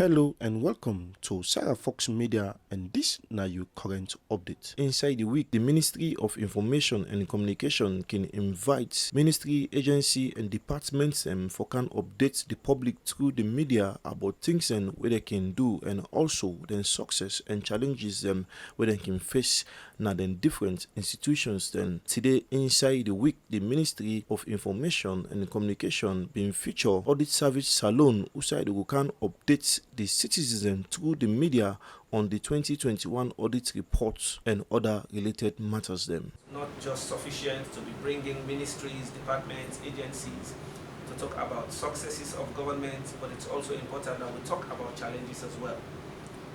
Hello and welcome to Sarah Fox Media, and this na your current update. Inside the week, the Ministry of Information and Communication can invite ministry, agency and departments for can update the public through the media about things and what they can do, and also then success and challenges where they can face now then different institutions. Then today inside the week, the Ministry of Information and Communication being featured Audit Service Sierra Leone, who can update the citizens through the media on the 2021 audit reports and other related matters. Not just sufficient to be bringing ministries, departments, agencies to talk about successes of government, but it's also important that we talk about challenges as well,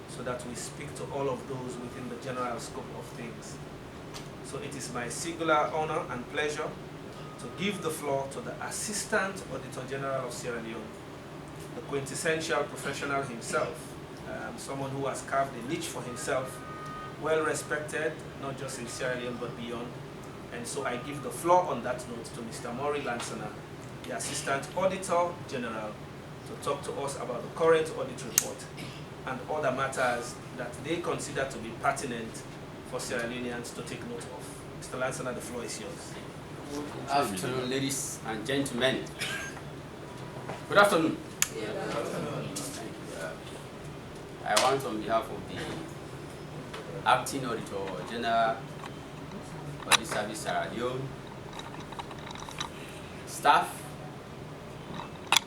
so that we speak to all of those within the general scope of things. So it is my singular honor and pleasure to give the floor to the Assistant Auditor General of Sierra Leone, the quintessential professional himself, someone who has carved a niche for himself, well respected, not just in Sierra Leone but beyond. And so I give the floor on that note to Mr. Maury Lansana, the Assistant Auditor General, to talk to us about the current audit report and other matters that they consider to be pertinent for Sierra Leoneans to take note of. Mr. Lansana, the floor is yours. Good afternoon, ladies and gentlemen. Good afternoon. Thank you. I want, on behalf of the Acting Auditor General, Audit Service Sierra Leone, staff,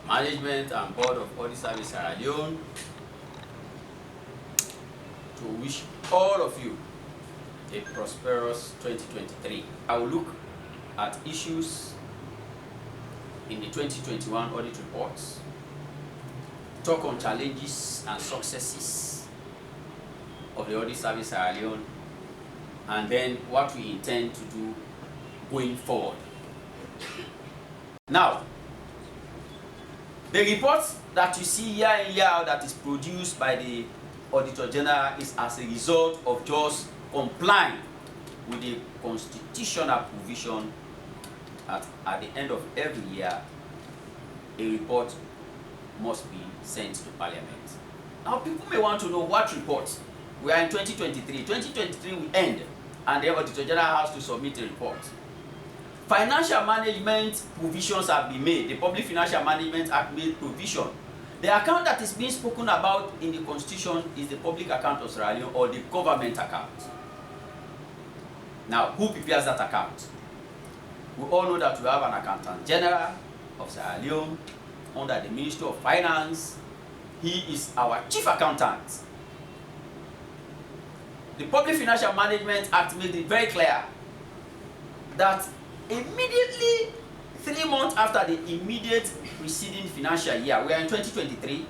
management and board of Audit Service Sierra Leone, to wish all of you a prosperous 2023. I will look at issues in the 2021 audit reports, talk on challenges and successes of the Audit Service Sierra Leone, and then what we intend to do going forward. Now, the report that you see year in, year out that is produced by the Auditor General is as a result of just complying with the constitutional provision at the end of every year, a report must be sent to Parliament. Now, people may want to know what report. We are in 2023. 2023 will end, and the Auditor General has to submit a report. Financial management provisions have been made. The Public Financial Management Act made provision. The account that is being spoken about in the Constitution is the public account of Sierra Leone, or the government account. Now, who prepares that account? We all know that we have an Accountant General of Sierra Leone under the Ministry of Finance. He is our chief accountant. The Public Financial Management Act made it very clear that immediately 3 months after the immediate preceding financial year, we are in 2023,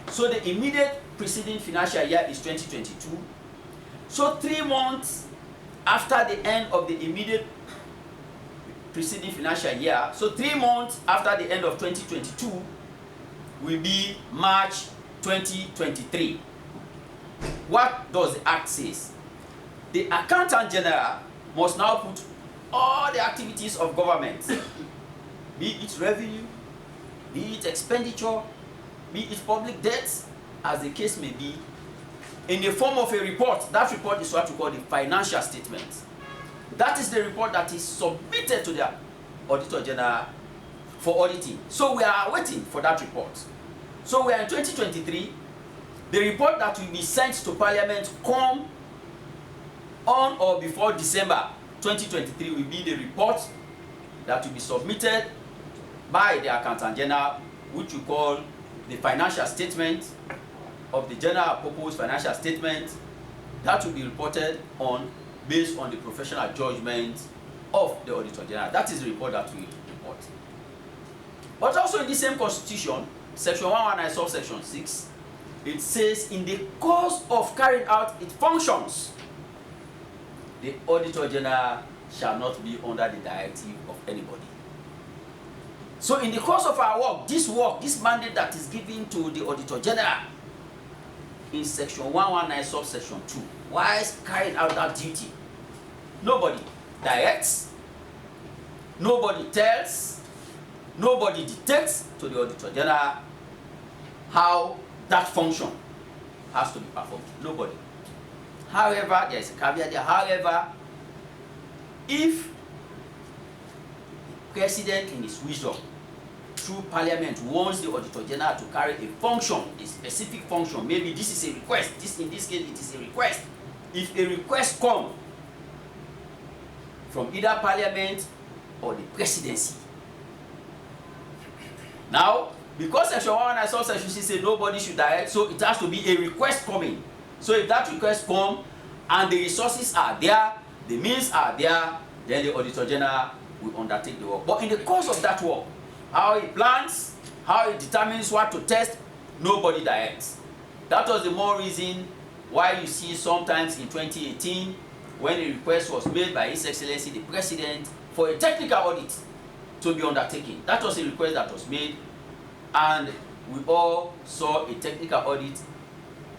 so the immediate preceding financial year is 2022. So 3 months after the end of the immediate preceding financial year, so 3 months after the end of 2022 will be March 2023. What does the Act say? The Accountant General must now put all the activities of government, be it revenue, be it expenditure, be it public debts, as the case may be, in the form of a report. That report is what we call the financial statement. That is the report that is submitted to the Auditor General for auditing. So we are waiting for that report. So we are in 2023. The report that will be sent to Parliament come on or before December 2023 will be the report that will be submitted by the Accountant General, which we call the financial statement of the general purpose financial statement, that will be reported on based on the professional judgment of the Auditor General. That is the report that we report. But also in the same Constitution, Section 119, subsection 6, it says, in the course of carrying out its functions, the Auditor General shall not be under the directive of anybody. So in the course of our work, this mandate that is given to the Auditor General in Section 119, subsection 2, whilst carrying out that duty, nobody directs, nobody tells, nobody dictates to the Auditor General how that function has to be performed. Nobody. However, there is a caveat there. However, if the President in his wisdom through Parliament wants the Auditor General to carry a function, a specific function, maybe this is a request, in this case it is a request. If a request comes from either Parliament or the Presidency. Now, because Section 1 and Section 6 say nobody should direct, so it has to be a request coming. So if that request comes and the resources are there, the means are there, then the Auditor General will undertake the work. But in the course of that work, how he plans, how he determines what to test, nobody directs. That was the more reason why you see sometimes in 2018, when a request was made by His Excellency the President for a technical audit to be undertaken. That was a request that was made, and we all saw a technical audit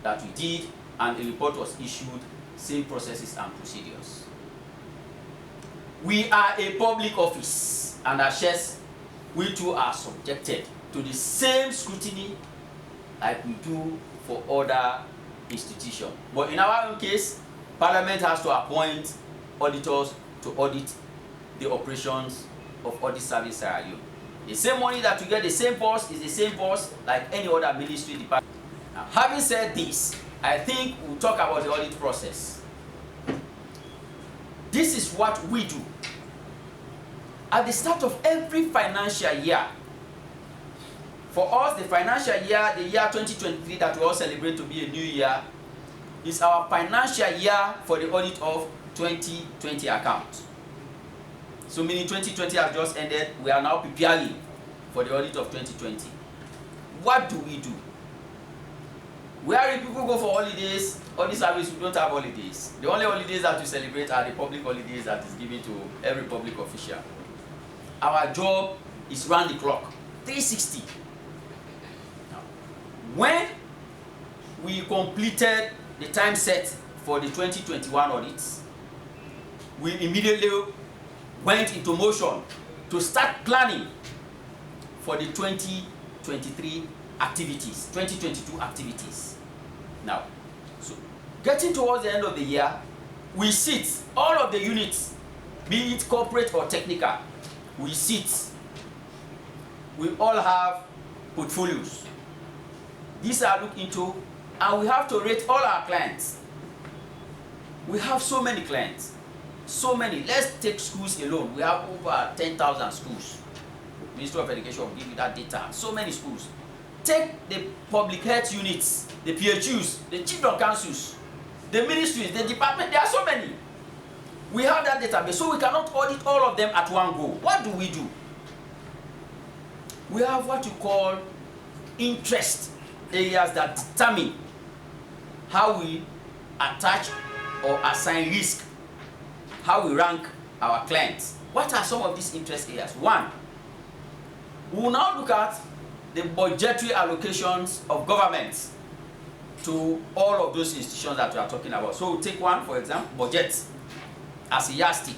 that we did, and a report was issued, same processes and procedures. We are a public office, and as shares, we too are subjected to the same scrutiny like we do for other institutions. But in our own case, Parliament has to appoint auditors to audit the operations of Audit Service Sierra Leone. The same money that you get, the same boss is the same boss like any other ministry department. Now, having said this, I think we'll talk about the audit process. This is what we do. At the start of every financial year, for us, the financial year, the year 2023 that we all celebrate to be a new year, is our financial year for the audit of 2020 account. So meaning 2020 has just ended, we are now preparing for the audit of 2020. What do we do? Where do people go for holidays? Audit service, we don't have holidays. The only holidays that we celebrate are the public holidays that is given to every public official. Our job is round the clock, 360. Now, when we completed the time set for the 2021 audits, we immediately went into motion to start planning for the 2023 activities, 2022 activities. Now, so getting towards the end of the year, we sit, all of the units, be it corporate or technical, we sit. We all have portfolios. These are looked into, and we have to rate all our clients. We have so many clients. So many. Let's take schools alone. We have over 10,000 schools. Ministry of Education will give you that data. So many schools. Take the public health units, the PHUs, the children councils, the ministries, the department. There are so many. We have that database, so we cannot audit all of them at one go. What do? We have what you call interest areas that determine how we attach or assign risk, how we rank our clients. What are some of these interest areas? One, we will now look at the budgetary allocations of governments to all of those institutions that we are talking about. So we'll take one, for example, budget as a yardstick.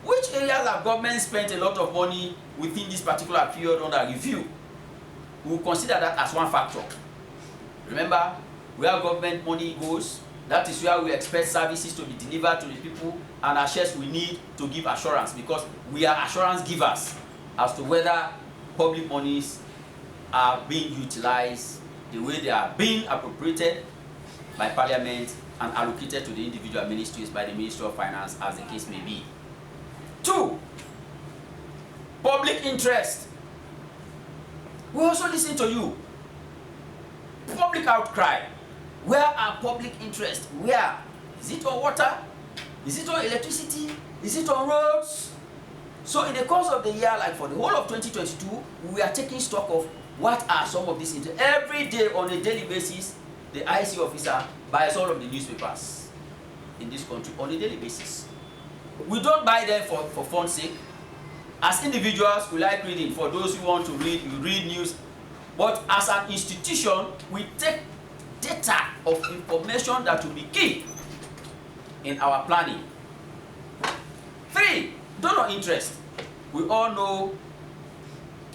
Which areas have government spent a lot of money within this particular period under review? We will consider that as one factor. Remember, where government money goes, that is where we expect services to be delivered to the people, and assurance we need to give assurance, because we are assurance givers as to whether public monies are being utilized the way they are being appropriated by Parliament and allocated to the individual ministries by the Ministry of Finance, as the case may be. Two, public interest. We also listen to you. Public outcry. Where are public interest? Where? Is it on water? Is it on electricity? Is it on roads? So in the course of the year, like for the whole of 2022, we are taking stock of what are some of these interests. Every day, on a daily basis, the IC officer buys all of the newspapers in this country on a daily basis. We don't buy them for fun's sake. As individuals, we like reading. For those who want to read, we read news. But as an institution, we take data of information that will be key in our planning. Three, donor interest. We all know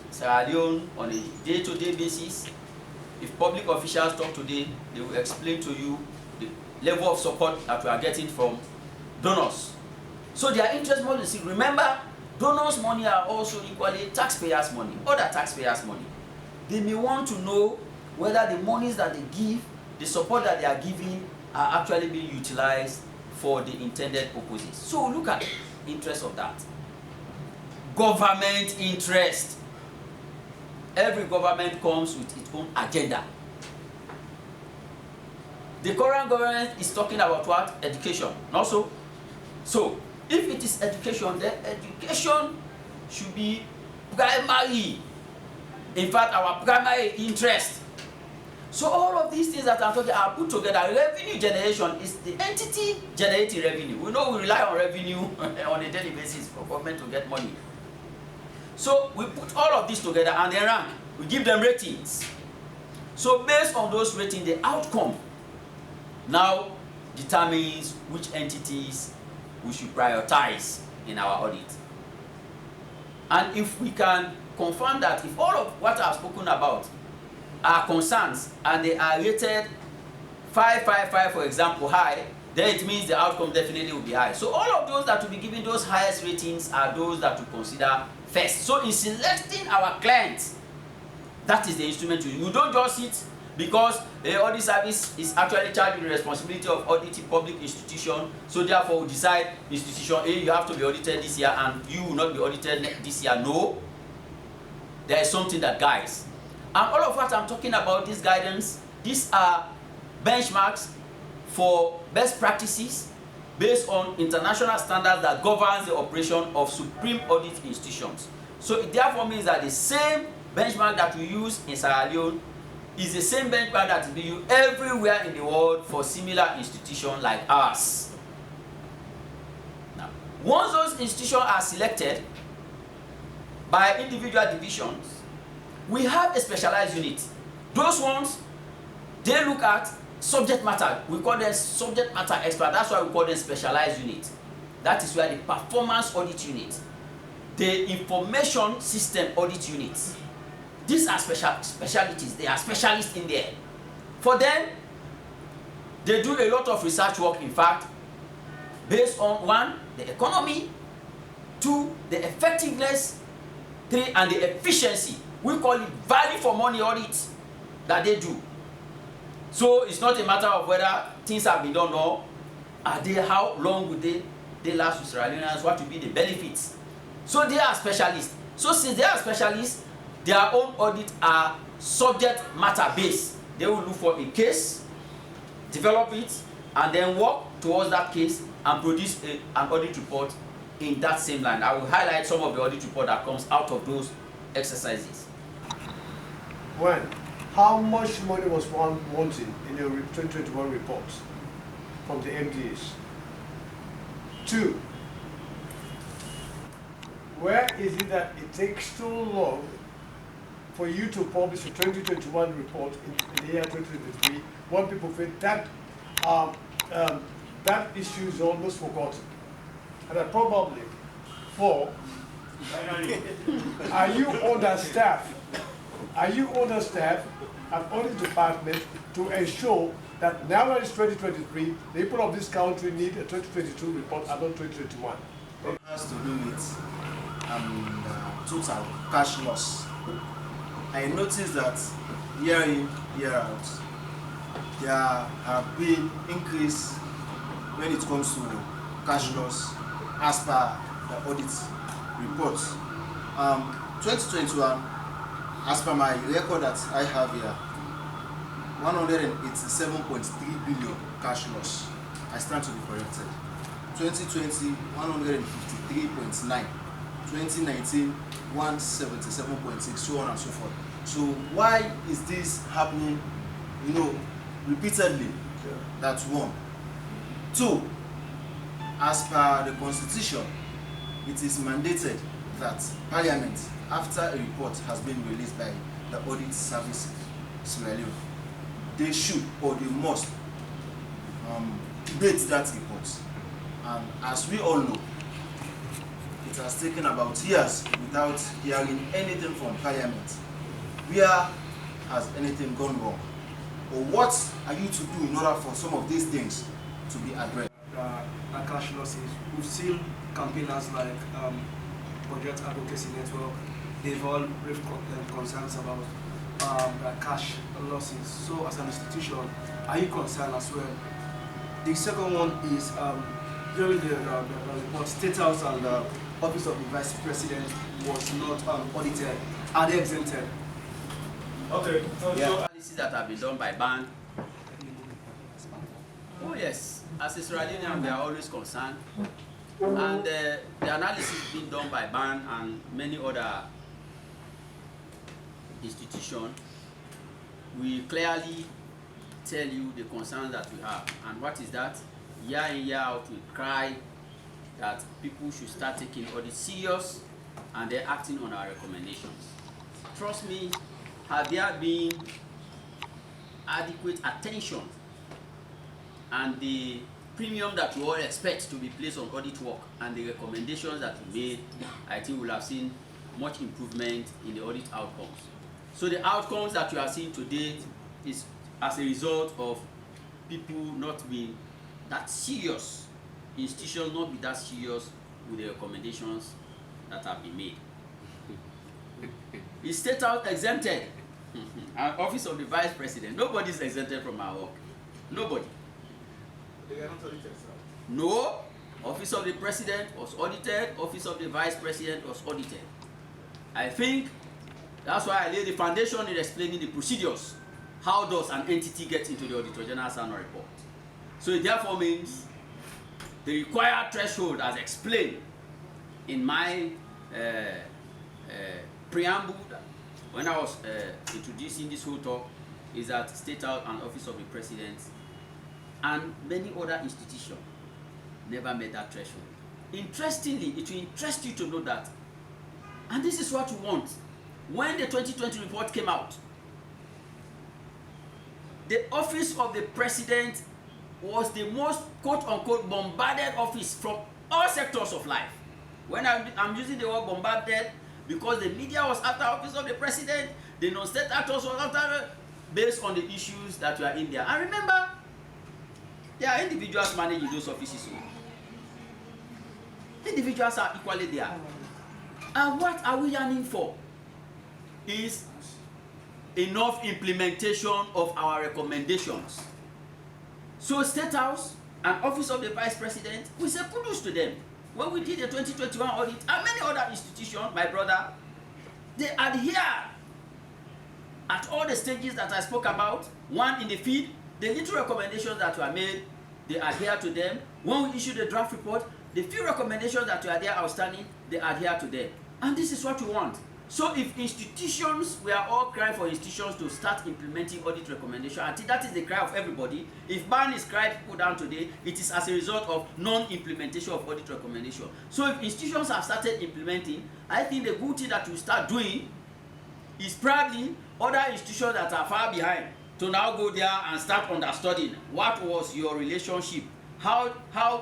Sierra Leone on a day-to-day basis. if public officials talk today, they will explain to you the level of support that we are getting from donors. So their interest policy, remember, donors' money are also equally taxpayers' money, other taxpayers' money. They may want to know whether the monies that they give, the support that they are giving, are actually being utilized for the intended purposes. So look at the interest of that. Government interest. Every government comes with its own agenda. The current government is talking about what? Education. Not so? So, if it is education, then education should be primary. In fact, our primary interest. So all of these things that I'm talking are put together. Revenue generation is the entity generating revenue. We know we rely on revenue on a daily basis for government to get money. So we put all of this together and then rank. We give them ratings. So based on those ratings, the outcome now determines which entities we should prioritize in our audit. And if we can confirm that if all of what I've spoken about are concerns and they are rated 555, for example, high, then it means the outcome definitely will be high. So all of those that will be given those highest ratings are those that we consider first. So in selecting our clients, that is the instrument you use. You don't just sit because the audit service is actually charged with the responsibility of auditing public institution. So therefore we decide institution A, you have to be audited this year and you will not be audited this year. No. There is something that guides. And all of what I'm talking about, this guidance, these are benchmarks for best practices based on international standards that governs the operation of supreme audit institutions. So it therefore means that the same benchmark that we use in Sierra Leone is the same benchmark that will be used everywhere in the world for similar institutions like ours. Now, once those institutions are selected by individual divisions, we have a specialized unit. Those ones, they look at subject matter. We call them subject matter expert. That's why we call them specialized unit. That is where the performance audit unit, the information system audit units, these are specialties. They are specialists in there. For them, they do a lot of research work, in fact, based on 1, the economy, 2, the effectiveness, 3, and the efficiency. We call it value for money audit that they do. So it's not a matter of whether things have been done or are they, how long would they last with Sierra Leoneans, what will be the benefits. So they are specialists. So since they are specialists, their own audit are subject matter based. They will look for a case, develop it, and then work towards that case and produce an audit report in that same line. I will highlight some of the audit report that comes out of those exercises. One, how much money was wanting in your 2021 report from the MDAs? 2, where is it that it takes so long for you to publish a 2021 report in the year 2023 when people feel that that issue is almost forgotten? And that probably 4, are you understaffed? Are you understaffed at audit department to ensure that now that it's 2023, the people of this country need a 2022 report and not 2021? It has to do with total cash loss. I noticed that year in, year out, there have been increase when it comes to cash loss as per the audit report. 2021, as per my record that I have here, 187.3 billion cash loss. I stand to be corrected. 2020, 153.9. 2019, 177.6, so on and so forth. So why is this happening, repeatedly? That's 1. 2, as per the constitution, it is mandated that Parliament, after a report has been released by the Audit Service Sierra Leone, they should or they must debate that report. And as we all know, it has taken about years without hearing anything from Parliament, where has anything gone wrong? Or what are you to do in order for some of these things to be addressed? Cash losses. We've seen campaigners like Budget Advocacy Network. They've all raised concerns about cash losses. So as an institution, are you concerned as well? The second one is during the report, State House and the Office of the Vice President was not audited. Are they exempted? Okay. Analysis that have been done by BAN. Oh yes, as a Sierra Leonean, we are always concerned. And the analysis being done by BAN and many other institutions, we clearly tell you the concerns that we have. And what is that? Year in, year out, we cry that people should start taking audit serious and they're acting on our recommendations. Trust me, had there been adequate attention and the premium that we all expect to be placed on audit work and the recommendations that we made, I think we'll have seen much improvement in the audit outcomes. So the outcomes that you are seeing today is as a result of people not being that serious, institutions not be that serious with the recommendations that have been made. Is State House exempted? Our Office of the Vice President, nobody is exempted from our work. Nobody. They are not audited, sir. No. Office of the President was audited. Office of the Vice President was audited. I think that's why I laid the foundation in explaining the procedures. How does an entity get into the Auditor General's annual report? So it therefore means the required threshold, as explained in my preamble when I was introducing this whole talk, is that State House and Office of the President and many other institutions never met that threshold. Interestingly, it will interest you to know that, and this is what we want. When the 2020 report came out, the Office of the President was the most quote-unquote bombarded office from all sectors of life. When I'm using the word bombarded, because the media was after Office of the President, the non-state actors were after, based on the issues that were in there. And remember, there are individuals managing those offices. Individuals are equally there. And what are we yearning for? Is enough implementation of our recommendations. So State House and Office of the Vice President, we say kudos to them. When we did the 2021 audit, and many other institutions, my brother, they adhere at all the stages that I spoke about. One, in the field, the little recommendations that were made, they adhere to them. When we issue the draft report, the few recommendations that were there outstanding, they adhere to them. And this is what we want. So if institutions, we are all crying for institutions to start implementing audit recommendations. I think that is the cry of everybody. If ban is cried people down today, it is as a result of non-implementation of audit recommendation. So if institutions have started implementing, I think the good thing that we start doing is probably other institutions that are far behind to now go there and start understanding what was your relationship, how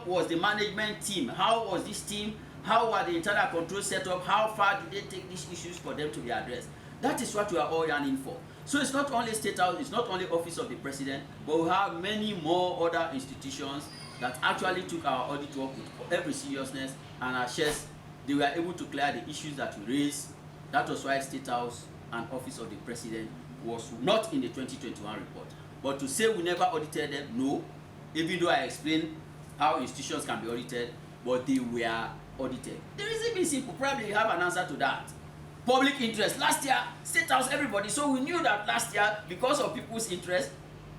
was the management team, how was this team, how were the internal controls set up, how far did they take these issues for them to be addressed. That is what we are all yearning for. So it's not only State House, it's not only Office of the President, but we have many more other institutions that actually took our audit work with every seriousness and assessed they were able to clear the issues that we raised. That was why State House and Office of the President was not in the 2021 report. But to say we never audited them, no, even though I explained how institutions can be audited, but they were audited. The reason being simple, probably you have an answer to that. Public interest. Last year, State House, everybody. So we knew that last year, because of people's interest,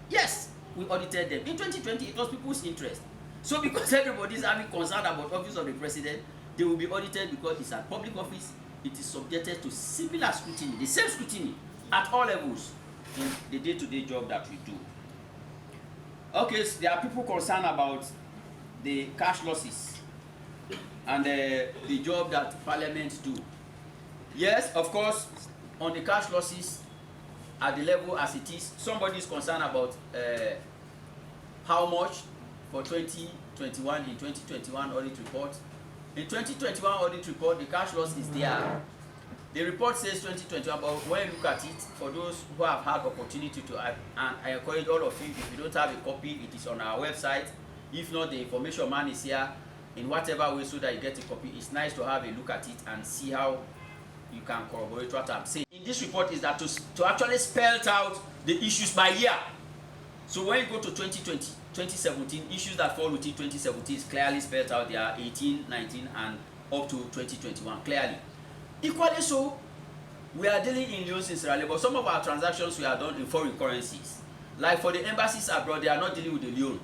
yes, we audited them. In 2020, it was people's interest. So because everybody is having concern about Office of the President, they will be audited because it's a public office. It is subjected to similar scrutiny, the same scrutiny at all levels in the day-to-day job that we do. Okay, so there are people concerned about the cash losses and the job that Parliament do. Yes, of course, on the cash losses at the level as it is, somebody is concerned about how much for 2021 in 2021 audit report. In 2021 audit report, the cash loss is there. The report says 2021, but when you look at it, for those who have had opportunity to, and I encourage all of you, if you don't have a copy, it is on our website. If not, the information man is here in whatever way so that you get a copy. It's nice to have a look at it and see how you can corroborate what I'm saying. In this report is that to actually spell out the issues by year. So when you go to 2020, 2017, issues that fall within 2017 is clearly spelled out there, 18, 19, and up to 2021, clearly. Equally so, we are dealing in loans in Sierra Leone, but some of our transactions we are done in foreign currencies. Like for the embassies abroad, they are not dealing with the Leone.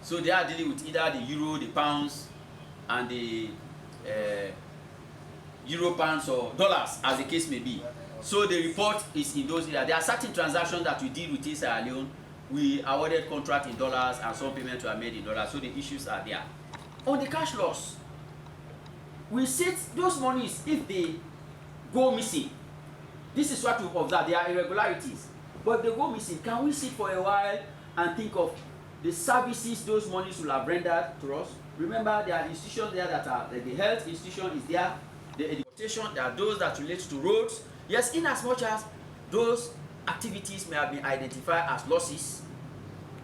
So they are dealing with either the euro, the pounds, and the euro, pounds, or dollars, as the case may be. So the report is in those areas. There are certain transactions that we did with Sierra Leone. We awarded contract in dollars, and some payments were made in dollars. So the issues are there. On the cash loss, we set those monies, if they go missing, this is what we observe. There are irregularities, but if they go missing, can we sit for a while and think of the services those monies will have rendered to us? Remember, there are institutions there that are, like the health institution is there, the education, there are those that relate to roads. Yes, in as much as those activities may have been identified as losses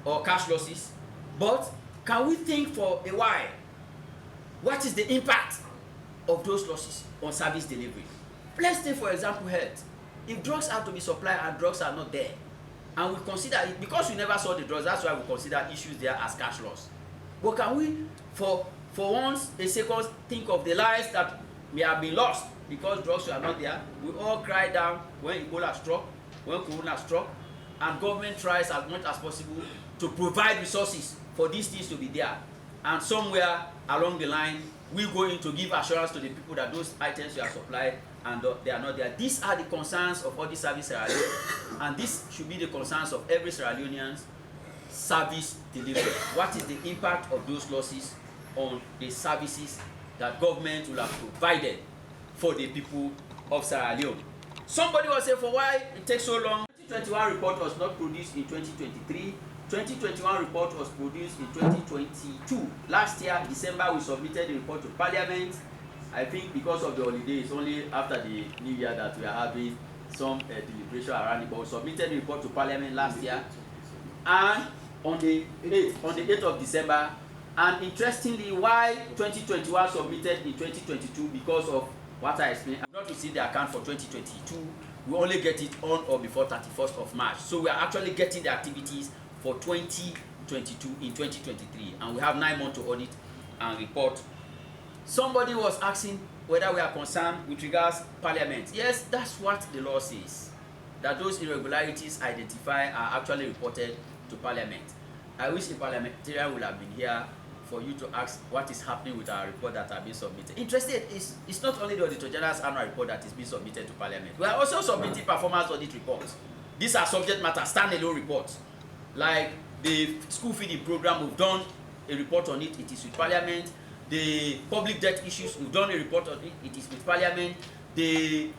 or cash losses, but can we think for a while, what is the impact of those losses on service delivery? Let's take, for example, health. If drugs have to be supplied and drugs are not there, and we consider it, because we never saw the drugs, that's why we consider issues there as cash loss. But can we, for once, a second, think of the lives that may have been lost because drugs were not there? We all cry down when Ebola struck, when Corona struck, and government tries as much as possible to provide resources for these things to be there. And somewhere along the line, we go in to give assurance to the people that those items were supplied and they are not there. These are the concerns of Audit Service Sierra Leone, and this should be the concerns of every Sierra Leonean's service delivery. What is the impact of those losses on the services that government will have provided for the people of Sierra Leone? Somebody will say, for why it takes so long? 2021 report was not produced in 2023. 2021 report was produced in 2022. Last year, December, we submitted the report to Parliament. I think because of the holidays, only after the New Year that we are having some deliberation around it, but we submitted the report to Parliament last year. And on the 8th of December, and interestingly, why 2021 submitted in 2022? Because of what I explained. I'm not received the account for 2022. We only get it on or before 31st of March. So we are actually getting the activities for 2022 in 2023, and we have 9 months to audit and report. Somebody was asking whether we are concerned with regards Parliament. Yes, that's what the law says, that those irregularities identified are actually reported to Parliament. I wish a parliamentarian would have been here for you to ask what is happening with our report that have been submitted. Interested, it's not only the Auditor General's annual report that is being submitted to Parliament. We are also submitting performance audit reports. These are subject matter standalone reports. Like the school feeding program, we've done a report on it, it is with Parliament. The public debt issues, we've done a report on it, it is with Parliament. The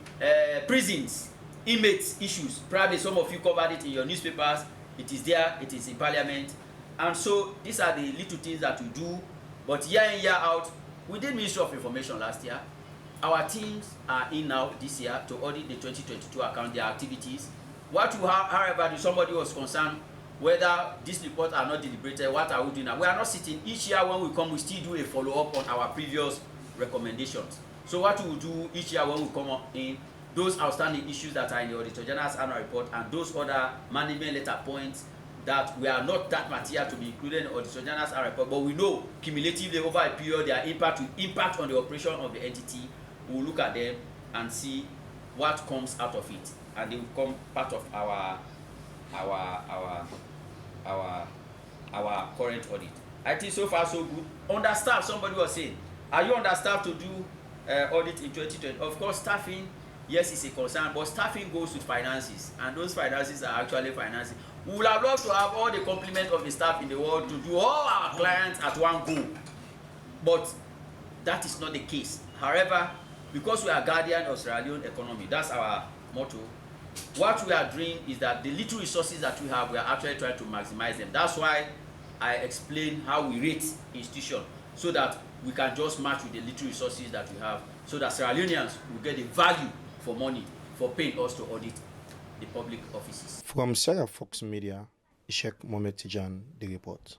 prisons, inmates issues, probably some of you covered it in your newspapers, it is there, it is in Parliament. And so these are the little things that we do, but year in, year out, we did Ministry of Information last year. Our teams are in now this year to audit the 2022 account, their activities. What we have, however, if somebody was concerned whether these reports are not deliberated, what are we doing now? We are not sitting. Each year when we come, we still do a follow-up on our previous recommendations. So what we will do each year when we come up in those outstanding issues that are in the Auditor General's annual report and those other management letter points that we are not that material to be included in the Auditor General's annual report, but we know cumulatively over a period their impact will impact on the operation of the entity. We will look at them and see what comes out of it, and they will become part of our current audit. I think so far so good. Understaffed, somebody was saying, are you understaffed to do audit in 2020? Of course, staffing, yes, is a concern, but staffing goes with finances, and those finances are actually finances. We would have loved to have all the complement of the staff in the world to do all our clients at one go, but that is not the case. However, because we are guardian of Sierra Leone economy, that's our motto. What we are doing is that the little resources that we have, we are actually trying to maximize them. That's why I explain how we rate institutions, so that we can just match with the little resources that we have, so that Sierra Leoneans will get the value for money for paying us to audit the public offices. From Sierra Fox Media, Ishak Mohamed Tijan, the report.